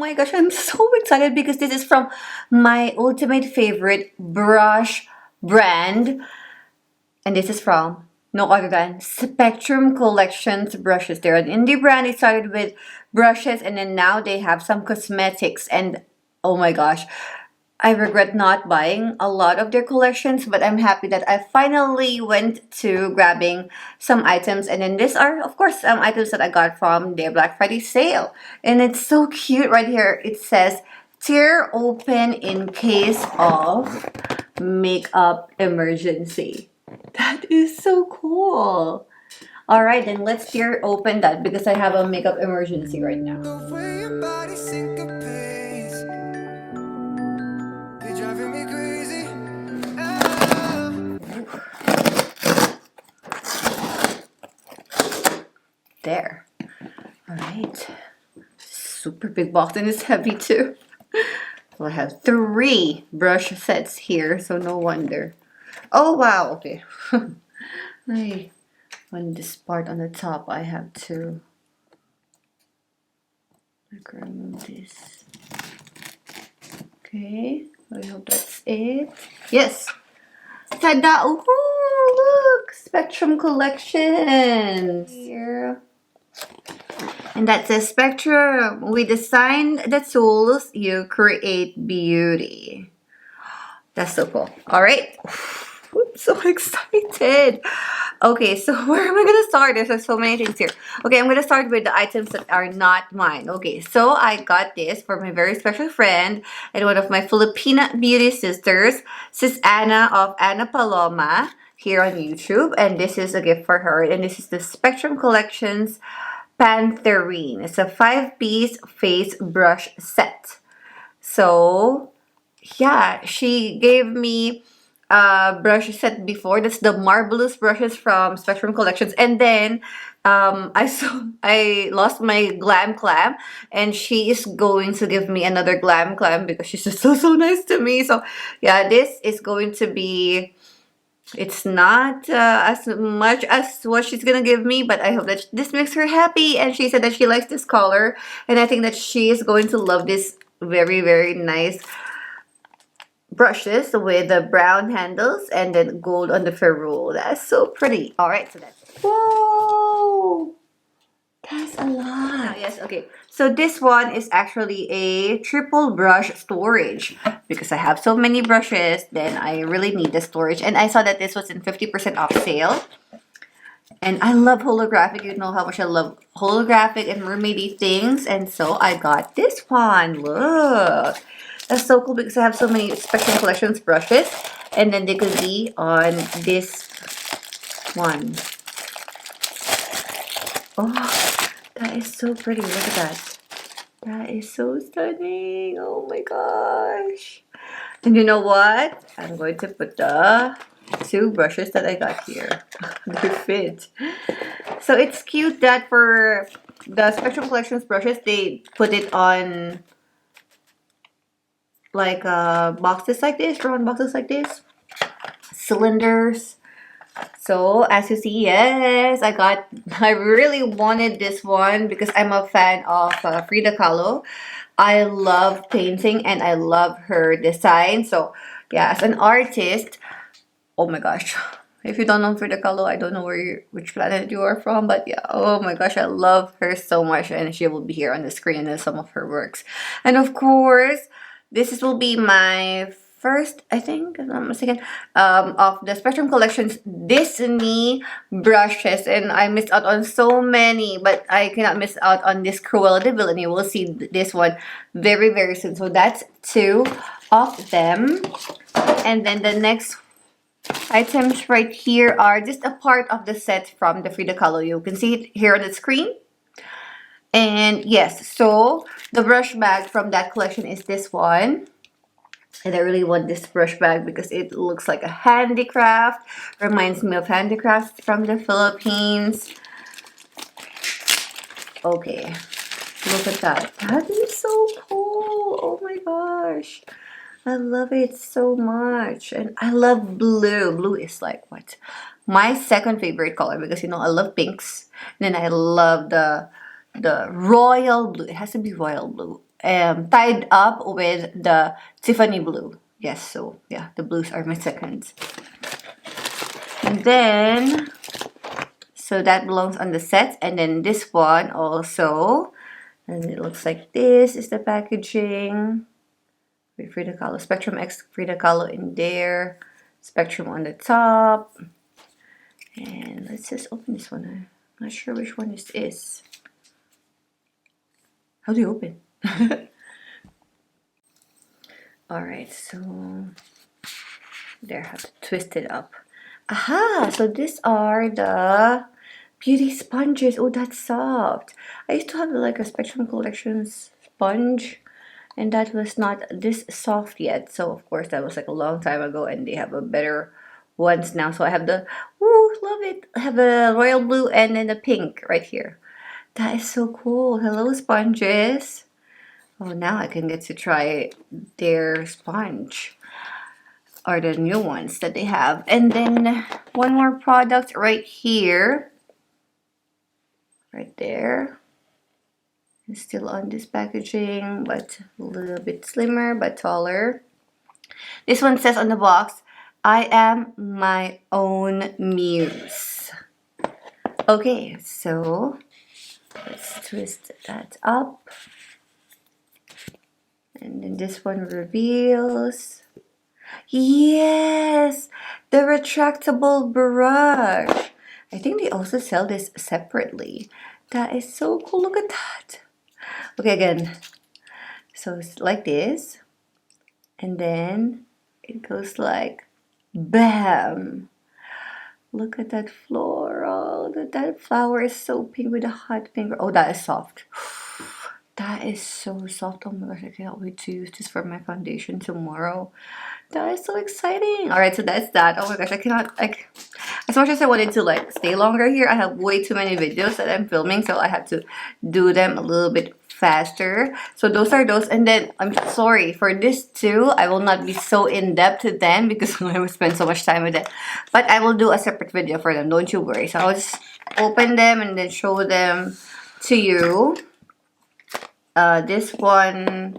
my gosh, I'm so excited because this is from my ultimate favorite brush brand. And this is from no other than Spectrum Collections brushes. They're an indie brand. They started with brushes and then now they have some cosmetics. And oh my gosh, I regret not buying a lot of their collections, but I'm happy that I finally went to grabbing some items. And then these are, of course, some items that I got from their Black Friday sale. And it's so cute right here. It says, tear open in case of makeup emergency. That is so cool. All right, then let's tear open that because I have a makeup emergency right now. The way your body syncopates, you're driving me crazy. There. All right. Super big box and it's heavy too. So I have 3 brush sets here, so no wonder. Oh wow, okay. On this part on the top, I have to remove this. Okay, I hope that's it. Yes. Tada! Ooh, look! Spectrum Collections! Here. And that says Spectrum. We designed the tools you create beauty. That's so cool. All right. I'm so excited. Okay, so where am I gonna start? There's so many things here. Okay, I'm gonna start with the items that are not mine. Okay, so I got this for my very special friend and one of my Filipina beauty sisters, Sis Anna of Anna Paloma here on YouTube. And this is a gift for her. And this is the Spectrum Collections Pantherine. It's a 5-piece face brush set. So yeah, she gave me a brush set before. That's the marvelous brushes from Spectrum Collections. And then I lost my glam clam, and she is going to give me another glam clam because she's just so nice to me. So yeah, this is going to be. It's not as much as what she's gonna give me, but I hope that this makes her happy. And she said that she likes this color, and I think that she is going to love this very nice brushes with the brown handles and then gold on the ferrule. That's so pretty. All right, so that's it. Whoa, that's a lot. Yes, okay. So this one is actually a triple brush storage because I have so many brushes. Then I really need the storage, and I saw that this was in 50% off sale. And I love holographic. You know how much I love holographic and mermaidy things. And so I got this one. Look. That's so cool because I have so many Spectrum Collections brushes. And then they could be on this one. Oh, that is so pretty. Look at that. That is so stunning. Oh my gosh. And you know what? I'm going to put the 2 brushes that I got here. They fit. So it's cute that for the Spectrum Collections brushes, they put it on like boxes like this, round boxes like this, cylinders. So as you see, yes, I really wanted this one because I'm a fan of Frida Kahlo. I love painting and I love her design. So yeah, as an artist, oh my gosh, if you don't know Frida Kahlo, I don't know which planet you are from, but yeah, oh my gosh, I love her so much, and she will be here on the screen in some of her works. And of course, this will be my first, I think, if I'm not mistaken, of the Spectrum Collections Disney brushes, and I missed out on so many, but I cannot miss out on this Cruella De Vil, and you will see this one very soon. So that's 2 of them, and then the next items right here are just a part of the set from the Frida Kahlo. You can see it here on the screen. And yes, so the brush bag from that collection is this one. And I really want this brush bag because it looks like a handicraft. Reminds me of handicrafts from the Philippines. Okay, look at that. That is so cool. Oh my gosh. I love it so much. And I love blue. Blue is like what? My second favorite color because, you know, I love pinks. And then I love the royal blue. It has to be royal blue. tied up with the Tiffany blue. Yes, so yeah, the blues are my seconds. And then, so that belongs on the set. And then this one also, and it looks like this is the packaging. With Frida Kahlo, Spectrum X Frida Kahlo in there, Spectrum on the top. And let's just open this one. I'm not sure which one this is. How do you open? Alright, so there, have to twist it up. Aha! So these are the beauty sponges. Oh, that's soft. I used to have like a Spectrum Collections sponge, and that was not this soft yet. So of course that was like a long time ago, and they have a better ones now. So I have the, ooh, love it. I have a royal blue and then the pink right here. That is so cool. Hello, sponges. Oh, now I can get to try their sponge, or the new ones that they have. And then one more product right here. Right there. It's still on this packaging, but a little bit slimmer but taller. This one says on the box, I am my own muse. Okay, so let's twist that up. And then this one reveals, yes, the retractable brush. I think they also sell this separately. That is so cool. Look at that. Okay, again. So it's like this. And then it goes like, bam. Look at that floral. That flower is so pink with a hot pink. Oh, that is soft. That is so soft. Oh my gosh, I cannot wait to use this for my foundation tomorrow. That is so exciting. Alright, so that's that. Oh my gosh, I cannot, like, as much as I wanted to like stay longer here, I have way too many videos that I'm filming, so I have to do them a little bit faster. So those are those. And then I'm sorry for this too, I will not be so in-depth then because I will spend so much time with it, but I will do a separate video for them, don't you worry. So I'll just open them and then show them to you. This one,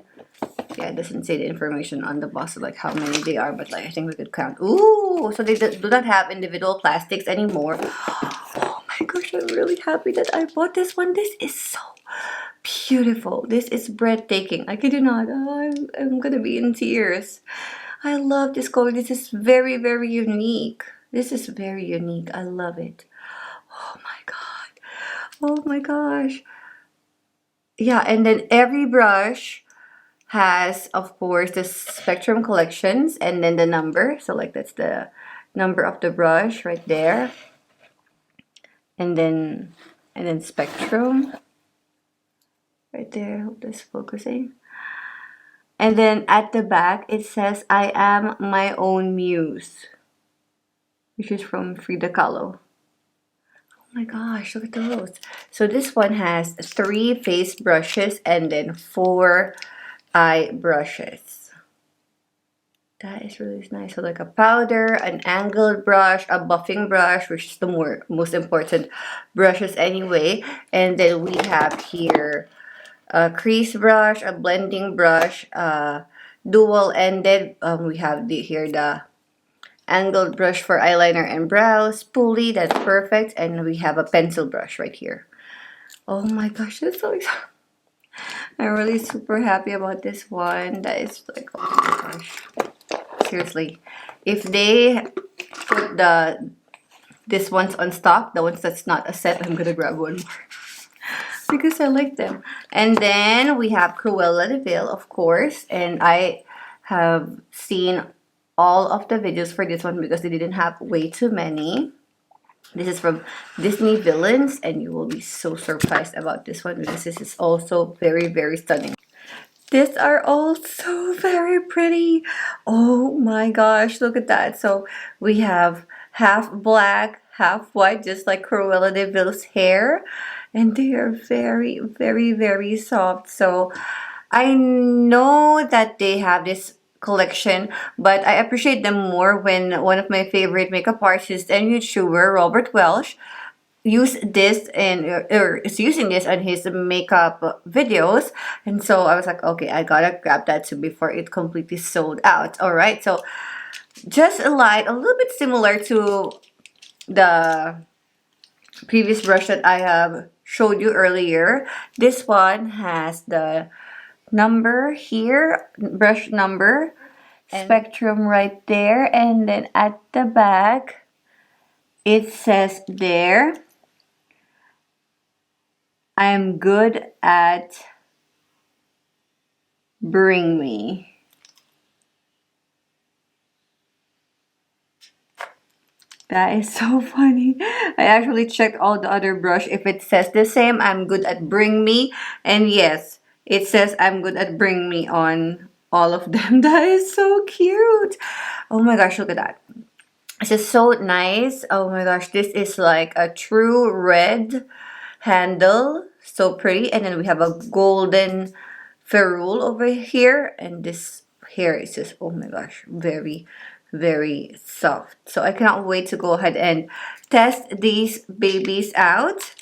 yeah, it doesn't say the information on the box, like how many they are, but like I think we could count. Ooh, so they do not have individual plastics anymore. Oh my gosh, I'm really happy that I bought this one. This is so beautiful. This is breathtaking. I kid you not. I'm gonna be in tears. I love this color. This is very, very unique. This is very unique. I love it. Oh my god. Oh my gosh. Yeah, and then every brush has, of course, the Spectrum Collections and then the number. So like that's the number of the brush right there. And then Spectrum right there. Hope that's focusing. And then at the back it says I am my own muse, which is from Frida Kahlo. Oh my gosh, look at those. So this one has 3 face brushes and then 4 eye brushes. That is really nice. So like a powder, an angled brush, a buffing brush, which is the most important brushes anyway. And then we have here a crease brush, a blending brush, dual-ended. We have here the angled brush for eyeliner and brows, spoolie, that's perfect, and we have a pencil brush right here. Oh my gosh, that's so exciting. I'm really super happy about this one. That is like, oh my gosh. Seriously. If they put this ones on stock, the ones that's not a set, I'm gonna grab one more. Because I like them. And then we have Cruella De Vil, of course. And I have seen all of the videos for this one because they didn't have way too many. This is from Disney Villains, and you will be so surprised about this one because this is also very, very stunning. These are also very pretty. Oh my gosh, look at that. So we have half black, half white, just like Cruella De Vil's hair. And they are very, very, very soft. So I know that they have this collection, but I appreciate them more when one of my favorite makeup artists and YouTuber, Robert Welsh, use this and or is using this on his makeup videos, and so I was like, okay, I gotta grab that too before it completely sold out. All right, so just a little bit similar to the previous brush that I have showed you earlier. This one has the number here, brush number, spectrum right there, and then at the back it says there, I'm good at Bring Me. That is so funny. I actually checked all the other brush if it says the same, I'm good at Bring Me, and yes, it says I'm good at Bring Me on all of them. That is so cute. Oh my gosh, look at that. It's just so nice. Oh my gosh, this is like a true red handle. So pretty. And then we have a golden ferrule over here. And this hair is just, oh my gosh, very, very soft. So I cannot wait to go ahead and test these babies out.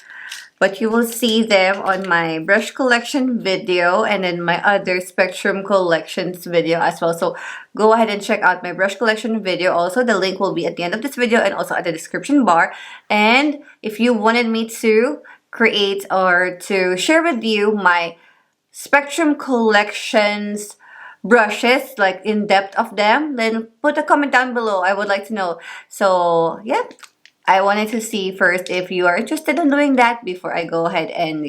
But you will see them on my brush collection video and then my other spectrum collections video as well. So go ahead and check out my brush collection video. Also, the link will be at the end of this video and also at the description bar. And if you wanted me to create or to share with you my spectrum collections brushes, like in depth of them, then put a comment down below. I would like to know. So yeah, I wanted to see first if you are interested in doing that before I go ahead and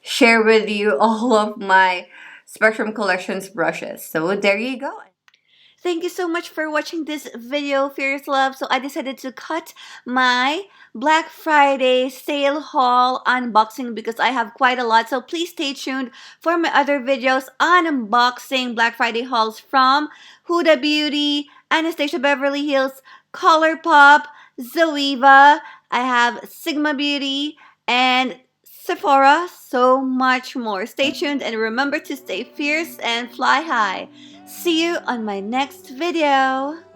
share with you all of my spectrum collections brushes. So there you go. Thank you so much for watching this video, Fierce Love. So I decided to cut my Black Friday sale haul unboxing because I have quite a lot. So please stay tuned for my other videos on unboxing Black Friday hauls from Huda Beauty, Anastasia Beverly Hills, ColourPop, Zoeva. I have Sigma Beauty and Sephora, so much more. Stay tuned and remember to stay fierce and fly high. See you on my next video.